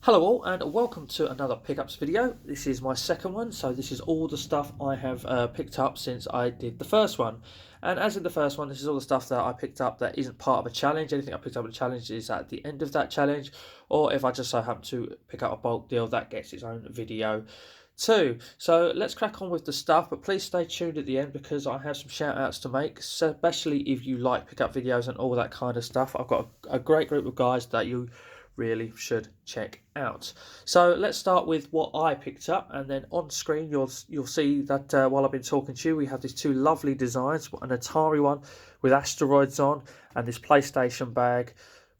Hello all and welcome to another pickups video. This is my second one, so this is all the stuff I have picked up since I did the first one. And as in the first one, this is all the stuff that I picked up that isn't part of a challenge. Anything I picked up in a challenge is at the end of that challenge, or if I just so happen to pick up a bulk deal, that gets its own video too. So let's crack on with the stuff, but please stay tuned at the end because I have some shout outs to make, especially if you like pickup videos and all that kind of stuff. I've got a great group of guys that you really should check out. So let's start with what I picked up, and then on screen you'll see that while I've been talking to you, we have these two lovely designs, an Atari one with asteroids on, and this PlayStation bag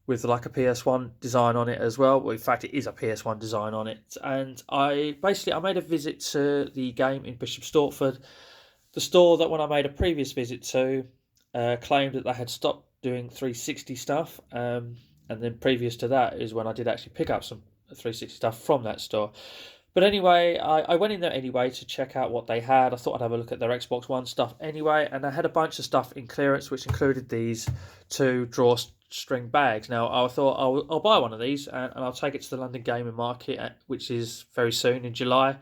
with like a PS1 design on it as well. In fact, it is a PS1 design on it. And I made a visit to the game in Bishop Stortford, the store that when I made a previous visit to claimed that they had stopped doing 360 stuff. And then previous to that is when I did actually pick up some 360 stuff from that store. But anyway, I went in there anyway to check out what they had. I thought I'd have a look at their Xbox One stuff anyway. And I had a bunch of stuff in clearance, which included these two drawstring bags. Now, I thought I'll buy one of these and I'll take it to the London Gaming Market, which is very soon in July.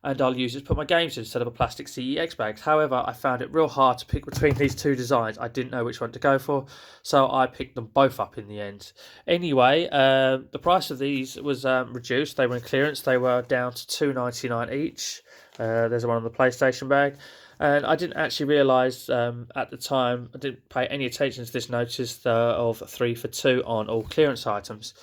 And I'll use it to put my games in instead of a plastic CEX bags. However, I found it real hard to pick between these two designs. I didn't know which one to go for, so I picked them both up in the end. Anyway, the price of these was reduced. They were in clearance. They were down to $2.99 each. There's one on the PlayStation bag. And I didn't actually realise at the time, I didn't pay any attention to this notice of 3 for 2 on all clearance items.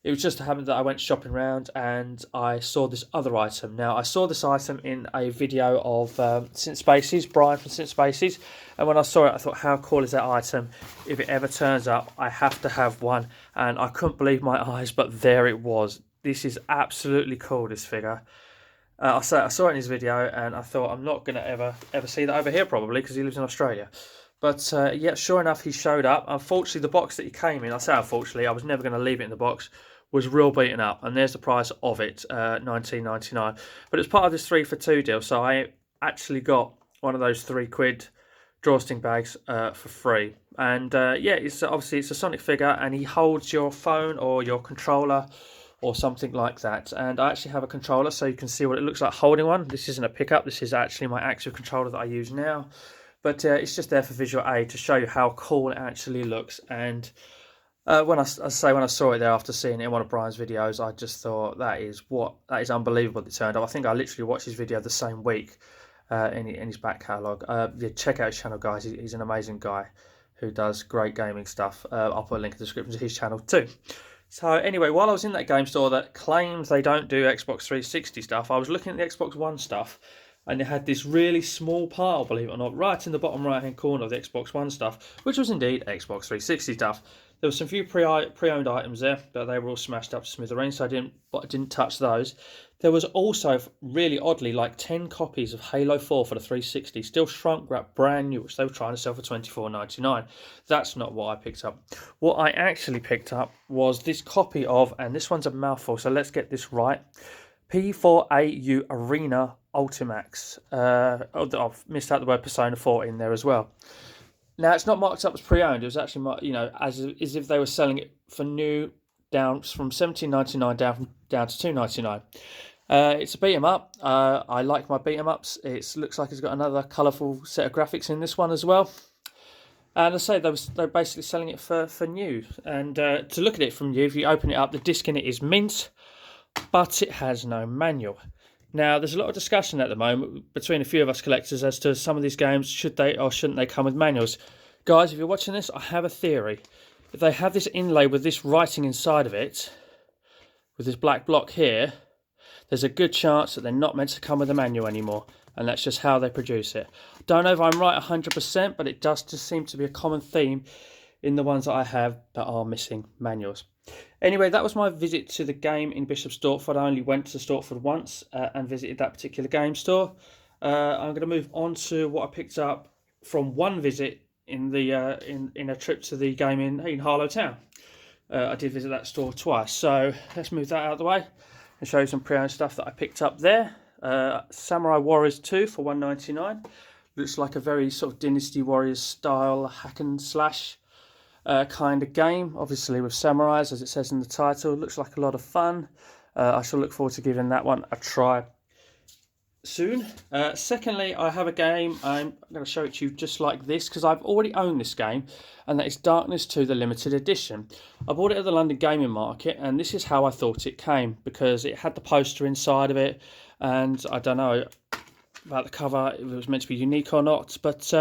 It was just happened that I went shopping around and I saw this other item. Now, I saw this item in a video of Spacies, Brian from Spacies. And when I saw it, I thought, how cool is that item? If it ever turns up, I have to have one. And I couldn't believe my eyes, but there it was. This is absolutely cool, this figure. I saw it in his video and I thought, I'm not going to ever see that over here probably because he lives in Australia. But yeah, sure enough, he showed up. Unfortunately, the box that he came in, I say unfortunately, I was never going to leave it in the box, was real beaten up. And there's the price of it, $19.99. But it's part of this 3 for 2 deal. So I actually got one of those £3 drawstring bags for free. And yeah, it's obviously it's a Sonic figure and he holds your phone or your controller or something like that. And I actually have a controller so you can see what it looks like holding one. This isn't a pickup. This is actually my active controller that I use now. But it's just there for visual aid to show you how cool it actually looks. And when I saw it there after seeing it in one of Brian's videos, I just thought that is unbelievable. It turned up. I think I literally watched his video the same week in his back catalogue. Yeah, check out his channel, guys. He's an amazing guy who does great gaming stuff. I'll put a link in the description to his channel too. So anyway, while I was in that game store that claims they don't do Xbox 360 stuff, I was looking at the Xbox One stuff. And it had this really small pile, believe it or not, right in the bottom right-hand corner of the Xbox One stuff, which was indeed Xbox 360 stuff. There were some few pre-owned items there, but they were all smashed up to smithereens, so I didn't touch those. There was also, really oddly, like 10 copies of Halo 4 for the 360, still shrunk wrapped, brand new, which they were trying to sell for $24.99. That's not what I picked up. What I actually picked up was this copy of, and this one's a mouthful, so let's get this right, P4AU Arena Ultimax. I've missed out the word Persona 4 in there as well. Now, it's not marked up as pre-owned. It was actually, as if they were selling it for new, down from $17.99 down to $2.99. It's a beat 'em up. I like my beat 'em ups. It looks like it's got another colourful set of graphics in this one as well. And I say they're basically selling it for new. And to look at it from new, if you open it up, the disc in it is mint, but it has no manual. Now, there's a lot of discussion at the moment between a few of us collectors as to some of these games, should they or shouldn't they come with manuals. Guys, if you're watching this, I have a theory. If they have this inlay with this writing inside of it, with this black block here, there's a good chance that they're not meant to come with a manual anymore. And that's just how they produce it. Don't know if I'm right 100%, but it does just seem to be a common theme in the ones that I have that are missing manuals. Anyway, that was my visit to the game in Bishop Stortford. I only went to Stortford once and visited that particular game store. I'm going to move on to what I picked up from one visit in a trip to the game in Harlow Town. I did visit that store twice, so let's move that out of the way and show you some pre-owned stuff that I picked up there. Samurai Warriors 2 for $1.99. Looks like a very sort of Dynasty Warriors style hack and slash kind of game, obviously with samurais as it says in the title. Looks like a lot of fun. I shall look forward to giving that one a try soon. Secondly, I have a game. I'm going to show it to you just like this because I've already owned this game, and that is Darkness 2, the limited edition. I bought it at the London Gaming Market, and this is how I thought it came, because it had the poster inside of it, and I don't know about the cover, if it was meant to be unique or not, but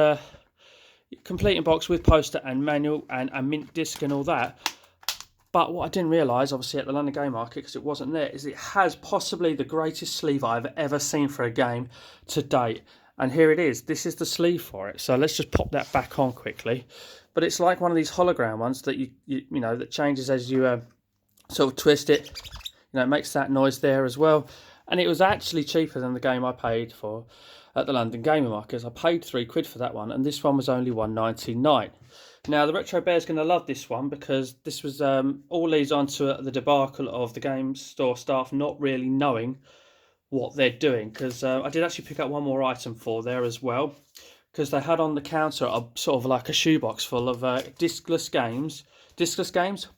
complete in box with poster and manual and a mint disc and all that. But what I didn't realise, obviously, at the London Game Market, because it wasn't there, is it has possibly the greatest sleeve I've ever seen for a game to date. And here it is. This is the sleeve for it. So let's just pop that back on quickly. But it's like one of these hologram ones that you know, that changes as you sort of twist it. You know, it makes that noise there as well. And it was actually cheaper than the game I paid for at the London Gaming Market. I paid £3 for that one, and this one was only £1.99. Now, the Retro Bear's going to love this one, because this was all leads on to the debacle of the game store staff not really knowing what they're doing. Because I did actually pick up one more item for there as well, because they had on the counter a sort of like a shoebox full of discless games,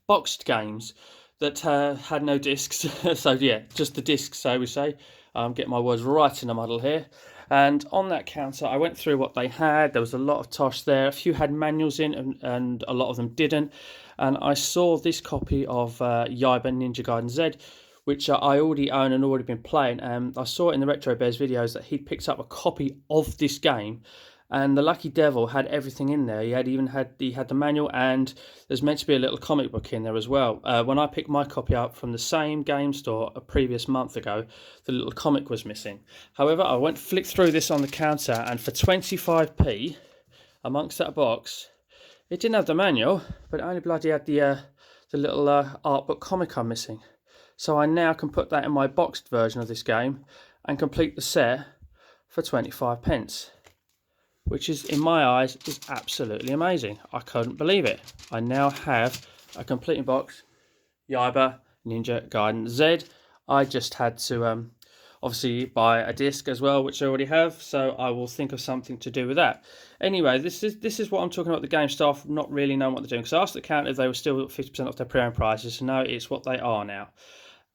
boxed games that had no discs. So yeah, just the discs, so we say. Get my words right in a muddle here. And on that counter, I went through what they had. There was a lot of tosh there. A few had manuals in, and a lot of them didn't. And I saw this copy of Yiba Ninja Gaiden Z, which I already own and already been playing. And I saw it in the Retro Bears videos that he'd picked up a copy of this game. And the lucky devil had everything in there. He had the manual, and there's meant to be a little comic book in there as well. When I picked my copy up from the same game store a previous month ago, the little comic was missing. However, I went flick through this on the counter, and for 25p, amongst that box, it didn't have the manual, but it only bloody had the little art book comic I'm missing. So I now can put that in my boxed version of this game and complete the set for 25p. Which is, in my eyes, is absolutely amazing. I couldn't believe it. I now have a complete in box Yiba Ninja Gaiden Z. I just had to obviously buy a disc as well, which I already have, so I will think of something to do with that. Anyway, this is what I'm talking about, the game staff not really knowing what they're doing. Because I asked the counter if they were still 50% off their pre-owned prices, so no, it's what they are now.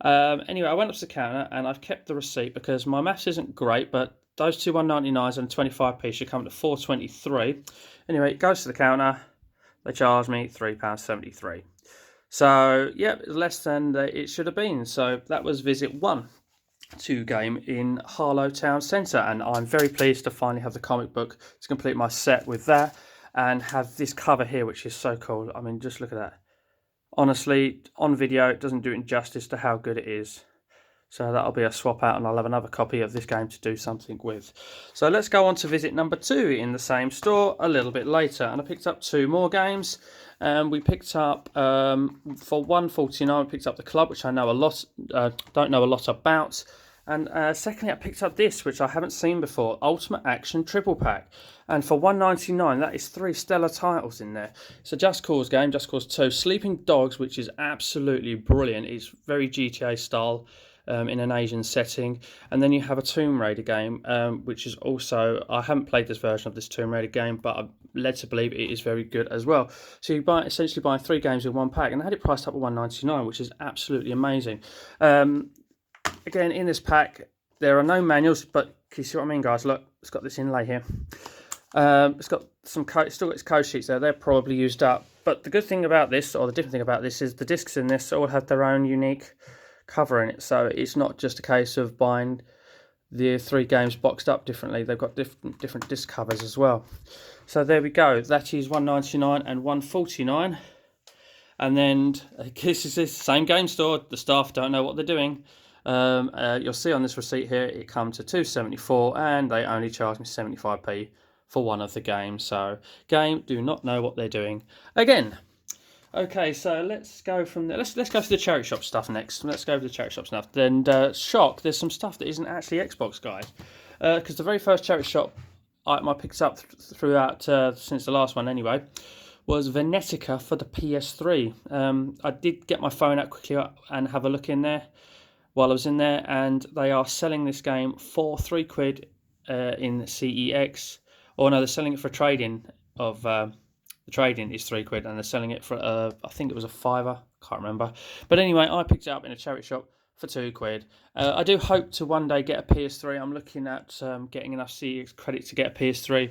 Anyway, I went up to the counter, and I've kept the receipt because my maths isn't great, but those two 1.99s and 25p should come to 4.23. Anyway, it goes to the counter. They charge me £3.73. So, yeah, less than it should have been. So that was visit 1 to game in Harlow Town Centre. And I'm very pleased to finally have the comic book to complete my set with that. And have this cover here, which is so cool. I mean, just look at that. Honestly, on video, it doesn't do it justice to how good it is. So that'll be a swap out, and I'll have another copy of this game to do something with. So let's go on to visit number 2 in the same store a little bit later. And I picked up 2 more games. We picked up, for £1.49, we picked up The Club, which I know a lot, don't know a lot about. And secondly, I picked up this, which I haven't seen before, Ultimate Action Triple Pack. And for £1.99, that is 3 stellar titles in there. It's a Just Cause game, Just Cause 2. Sleeping Dogs, which is absolutely brilliant. It's very GTA style. In an Asian setting. And then you have a Tomb Raider game, which is also, I haven't played this version of this Tomb Raider game, but I'm led to believe it is very good as well. So you essentially buy 3 games in one pack, and I had it priced up at £1.99, which is absolutely amazing. Again, in this pack, there are no manuals, but can you see what I mean, guys? Look, it's got this inlay here. It's got some still got its code sheets there. They're probably used up. But the good thing about this, or the different thing about this, is the discs in this all have their own unique cover in it, so it's not just a case of buying the 3 games boxed up differently. They've got different disc covers as well. So there we go. That is £1.99 and £1.49. And then this is the same game store. The staff don't know what they're doing. You'll see on this receipt here, it comes to £2.74, and they only charge me 75p for one of the games. So game do not know what they're doing again. Okay, so let's go from there. Let's go to the charity shop stuff next. Let's go to the charity shop stuff. Then, shock, there's some stuff that isn't actually Xbox, guys. Because the very first charity shop item I picked up throughout, since the last one anyway, was Venetica for the PS3. I did get my phone out quickly and have a look in there while I was in there, and they are selling this game for £3 in CEX. Or no, they're selling it for trading of... The trading is £3, and they're selling it for, I think it was a £5, can't remember. But anyway, I picked it up in a charity shop for £2. I do hope to one day get a PS3. I'm looking at getting enough CEX credit to get a PS3,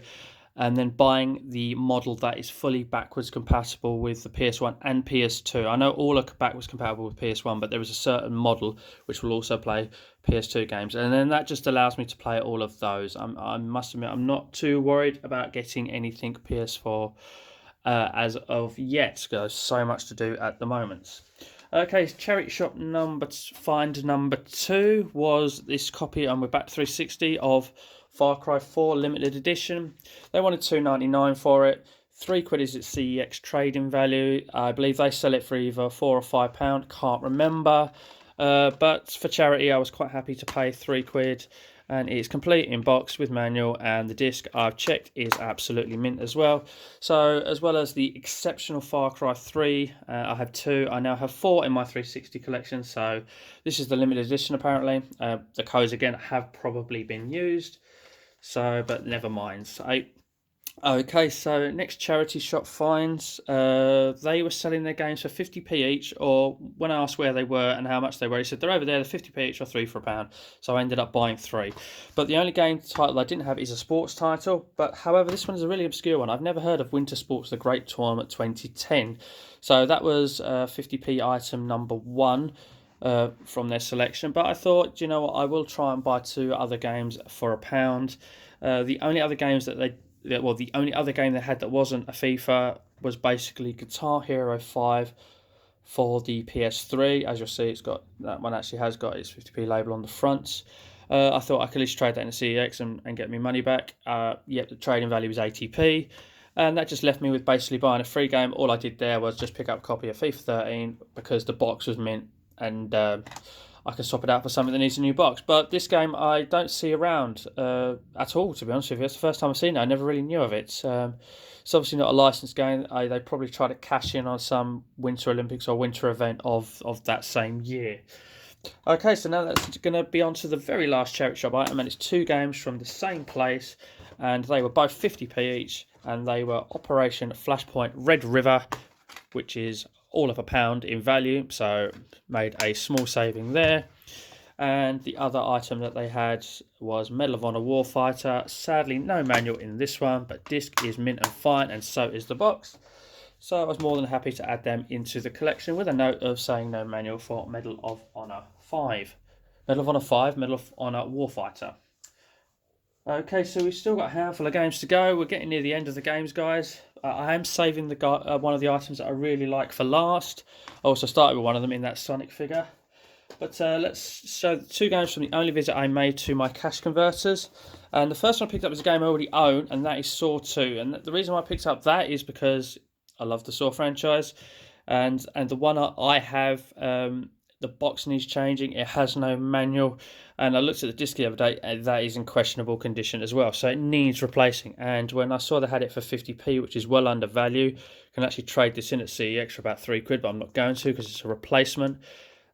and then buying the model that is fully backwards compatible with the PS1 and PS2. I know all are backwards compatible with PS1, but there is a certain model which will also play PS2 games, and then that just allows me to play all of those. I must admit, I'm not too worried about getting anything PS4 as of yet. There's so much to do at the moment. Okay, charity shop find number 2 was this copy, and we're back to 360, of Far Cry 4 limited edition. They wanted £2.99 for it. £3 is its CEX trading value. I believe they sell it for either £4 or £5. Can't remember. But for charity, I was quite happy to pay £3. And it's complete in box with manual, and the disc I've checked is absolutely mint as well. So as well as the exceptional Far Cry 3, I have 2. I now have 4 in my 360 collection. So this is the limited edition apparently. The codes again have probably been used. So, but never mind. Okay, so next charity shop finds, they were selling their games for 50p each, or when I asked where they were and how much they were, he said they're over there, they're 50p each or 3 for £1. So I ended up buying 3. But the only game title I didn't have is a sports title, but however, this one is a really obscure one. I've never heard of Winter Sports The Great Tournament 2010. So that was 50p item number 1. From their selection, but I thought, you know what, I will try and buy 2 other games for £1. The only other games that the only other game they had that wasn't a FIFA was basically Guitar Hero 5 for the PS3. As you'll see, that one actually has got its 50p label on the front. I thought I could at least trade that in a CEX and get my money back. Yep, the trading value was 80p. And that just left me with basically buying a free game. All I did there was just pick up a copy of FIFA 13 because the box was mint, and I can swap it out for something that needs a new box. But this game I don't see around at all, to be honest with you. It's the first time I've seen it. I never really knew of it. It's obviously not a licensed game. They probably try to cash in on some Winter Olympics or winter event of that same year. Okay, so now that's going to be on to the very last charity shop item, and it's 2 games from the same place, and they were both 50p each, and they were Operation Flashpoint Red River, which is all of £1 in value, so made a small saving there. And the other item that they had was Medal of Honor Warfighter. Sadly, no manual in this one, but disc is mint and fine, and so is the box. So I was more than happy to add them into the collection with a note of saying no manual for Medal of Honor 5. Medal of Honor 5, Medal of Honor Warfighter. Okay, so we've still got a handful of games to go. We're getting near the end of the games, guys. I am saving one of the items that I really like for last. I also started with one of them in that Sonic figure. But let's show 2 games from the only visit I made to my cash converters. And the first one I picked up was a game I already own, and that is Saw 2. And the reason why I picked up that is because I love the Saw franchise. And the one I have, the box needs changing. It has no manual. And I looked at the disc the other day, and that is in questionable condition as well. So it needs replacing. And when I saw they had it for 50p, which is well under value, I can actually trade this in at CEX for about £3, but I'm not going to because it's a replacement.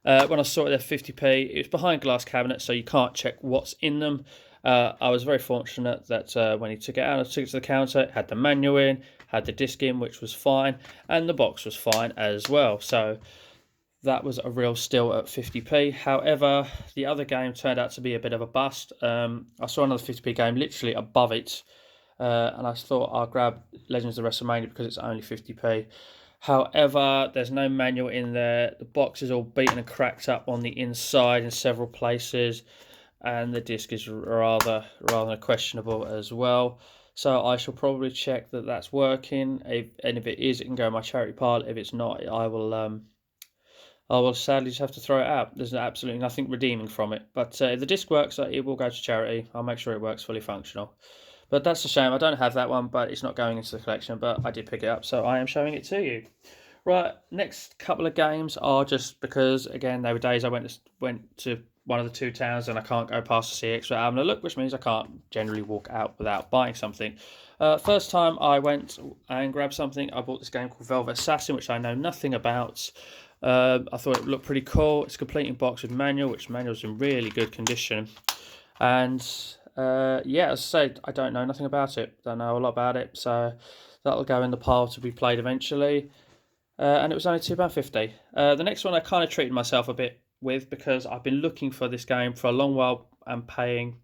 When I saw it at 50p, it was behind glass cabinets, so you can't check what's in them. I was very fortunate that when he took it out, I took it to the counter, it had the manual in, had the disc in, which was fine, and the box was fine as well. So that was a real steal at 50p. However, the other game turned out to be a bit of a bust. I saw another 50p game literally above it, and I thought I'll grab Legends of WrestleMania because it's only 50p. However, there's no manual in there. The box is all beaten and cracked up on the inside in several places, and the disc is rather questionable as well. So I shall probably check that that's working. And if it is, it can go in my charity pile. If it's not, I will sadly just have to throw it out. There's absolutely nothing redeeming from it. But if the disc works, it will go to charity. I'll make sure it works fully functional. But that's a shame. I don't have that one, but it's not going into the collection. But I did pick it up, so I am showing it to you. Right, next couple of games are just because, again, they were days I went to one of the 2 towns and I can't go past the CX without having a look, which means I can't generally walk out without buying something. First time I went and grabbed something, I bought this game called Velvet Assassin, which I know nothing about. I thought it looked pretty cool. It's complete in box with manual, which manual's in really good condition. And yeah, as I said, I don't know nothing about it. Don't know a lot about it, so that'll go in the pile to be played eventually. And it was only £2.50. The next one I kind of treated myself a bit with, because I've been looking for this game for a long while and paying,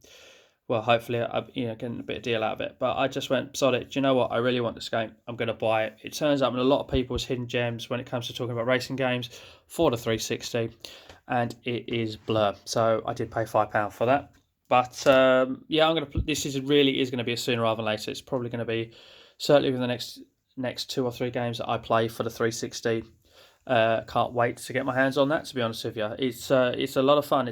well, hopefully I'm getting a bit of deal out of it. But I just went, sod it, do you know what? I really want this game. I'm going to buy it. It turns out in a lot of people's hidden gems when it comes to talking about racing games for the 360, and it is Blur. So I did pay £5 for that. But yeah, this is going to be a sooner rather than later. It's probably going to be certainly within the next 2 or 3 games that I play for the 360. Can't wait to get my hands on that, to be honest with you. It's a lot of fun.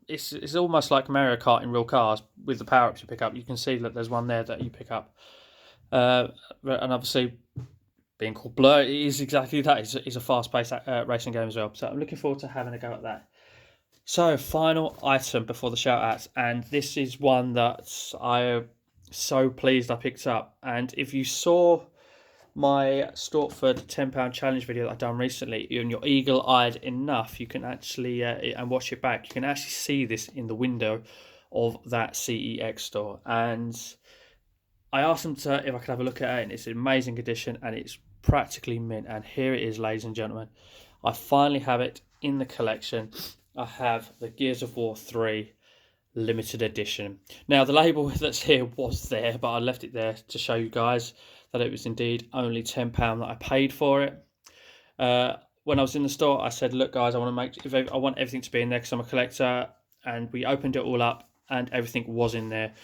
It's almost like Mario Kart in real cars with the power-ups you pick up. You can see that there's one there that you pick up. And obviously, being called Blur, it is exactly that. It's a fast-paced racing game as well. So I'm looking forward to having a go at that. So, final item before the shout-outs. And this is one that I am so pleased I picked up. And if you saw my Stortford £10 challenge video that I've done recently, and you're eagle-eyed enough, you can actually and watch it back, you can actually see this in the window of that CEX store. And I asked them if I could have a look at it, and it's an amazing condition and it's practically mint. And here it is, ladies and gentlemen. I finally have it in the collection. I have the Gears of War 3 limited edition. Now, the label that's here was there, but I left it there to show you guys that it was indeed only £10 that I paid for it. When I was in the store, I said, look guys, I want everything to be in there because I'm a collector. And we opened it all up and everything was in there.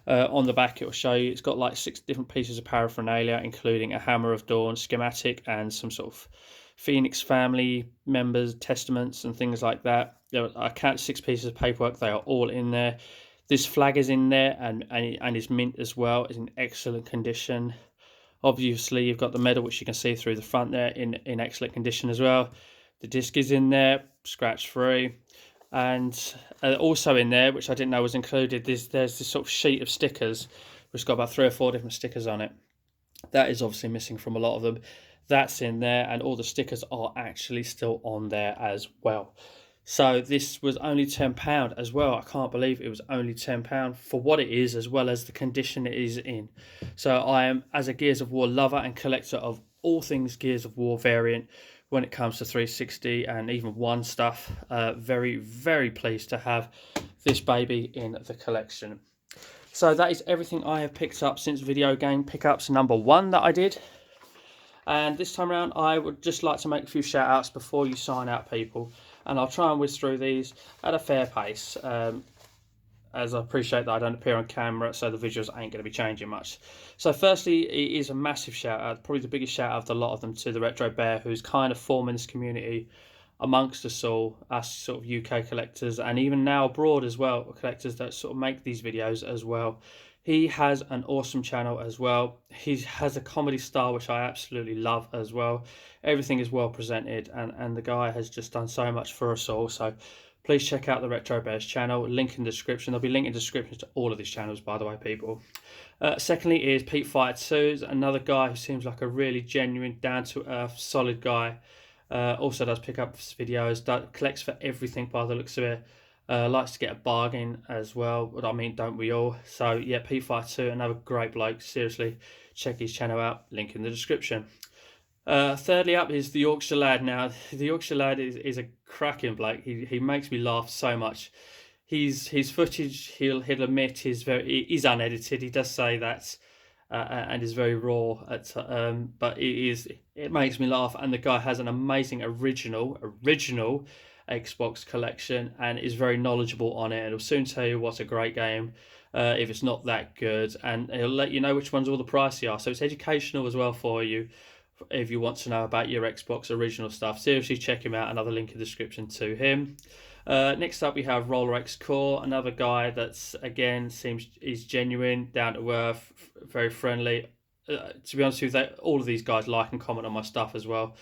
On the back it will show you, it's got like 6 different pieces of paraphernalia, including a Hammer of Dawn schematic and some sort of Phoenix family members, testaments and things like that. I count 6 pieces of paperwork, they are all in there. This flag is in there and it's mint as well. It's in excellent condition. Obviously, you've got the medal, which you can see through the front there, in excellent condition as well. The disc is in there, scratch-free. And also in there, which I didn't know was included, there's this sort of sheet of stickers, which has got about 3 or 4 different stickers on it. That is obviously missing from a lot of them. That's in there, and all the stickers are actually still on there as well. So this was only £10 as well. I can't believe it was only £10 for what it is, as well as the condition it is in. So I am, as a Gears of War lover and collector of all things Gears of War variant, when it comes to 360 and even 1 stuff, very, very pleased to have this baby in the collection. So that is everything I have picked up since video game pickups number 1 that I did. And this time around, I would just like to make a few shout outs before you sign out, people. And I'll try and whiz through these at a fair pace, as I appreciate that I don't appear on camera, so the visuals ain't going to be changing much. So firstly, it is a massive shout out, probably the biggest shout out of a lot of them, to the Retro Bear, who's kind of forming this community amongst us all, us sort of UK collectors, and even now abroad as well, collectors that sort of make these videos as well. He has an awesome channel as well. He has a comedy style which I absolutely love as well. Everything is well presented, and the guy has just done so much for us all. So please check out the Retro Bears channel. Link in the description. There'll be link in the description to all of these channels, by the way, people. Secondly is Pete Fighter 2, another guy who seems like a really genuine, down-to-earth, solid guy. Also does pick up videos, collects for everything by the looks of it. Likes to get a bargain as well, but I mean, don't we all? So yeah, Pete Fighter 2, another great bloke. Seriously, check his channel out. Link in the description. Thirdly up is the Yorkshire lad. Now, the Yorkshire lad is a cracking bloke. He makes me laugh so much. His footage, he'll admit, is unedited. He does say that, and is very raw. But it makes me laugh. And the guy has an amazing original Xbox collection and is very knowledgeable on it. And he'll soon tell you what's a great game if it's not that good, and he'll let you know which ones all the pricey are. So it's educational as well for you if you want to know about your Xbox original stuff. Seriously, check him out. Another link in the description to him. Next up we have Roller X Core, another guy that's again is genuine, down to earth, very friendly. To be honest with you, all of these guys like and comment on my stuff as well.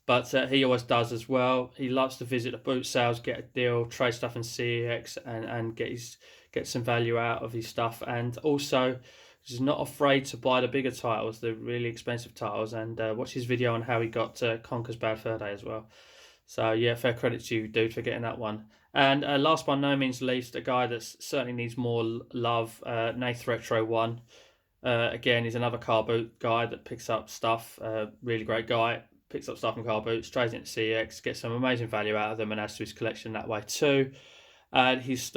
But he always does as well. He loves to visit the boot sales, get a deal, trade stuff in CEX, and get some value out of his stuff. And also, he's not afraid to buy the bigger titles, the really expensive titles, and watch his video on how he got Conker's Bad Fur Day as well. So yeah, fair credit to you, dude, for getting that one. And last but no means least, a guy that certainly needs more love, Nath Retro1. Again, he's another car boot guy that picks up stuff. Really great guy. picks up stuff from car boots, trades into CEX, gets some amazing value out of them, and adds to his collection that way too. And his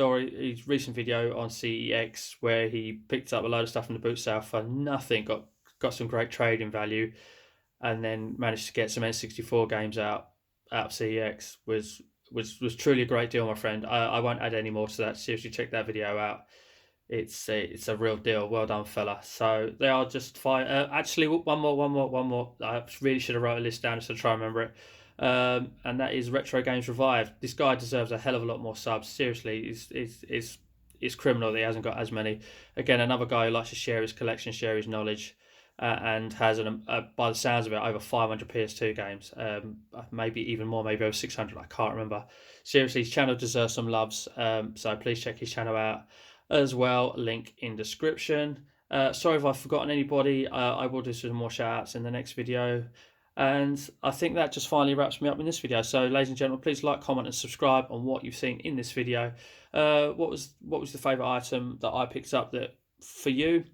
recent video on CEX, where he picked up a load of stuff from the boot sale for nothing, got some great trading value, and then managed to get some N64 games out of CEX, was truly a great deal, my friend. I won't add any more to that. Seriously, check that video out. It's a real deal. Well done, fella. So they are just fine. Actually, one more. I really should have wrote a list down just to try and remember it. And that is Retro Games Revived. This guy deserves a hell of a lot more subs. Seriously, it's criminal that he hasn't got as many. Again, another guy who likes to share his collection, share his knowledge, and has by the sounds of it, over 500 PS2 games. Maybe even more, maybe over 600. I can't remember. Seriously, his channel deserves some loves. So please check his channel out as well. Link in description. Sorry if I've forgotten anybody. I will do some more shout outs in the next video. And I think that just finally wraps me up in this video. So ladies and gentlemen, please like, comment and subscribe on what you've seen in this video. What was the favourite item that I picked up that for you?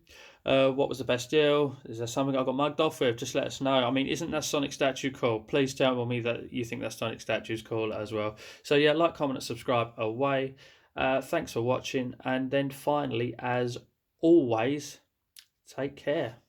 What was the best deal? Is there something I got mugged off with? Just let us know. I mean, isn't that Sonic statue cool? Please tell me that you think that Sonic statue is cool as well. So yeah, like, comment and subscribe away. Thanks for watching, and then finally, as always, take care.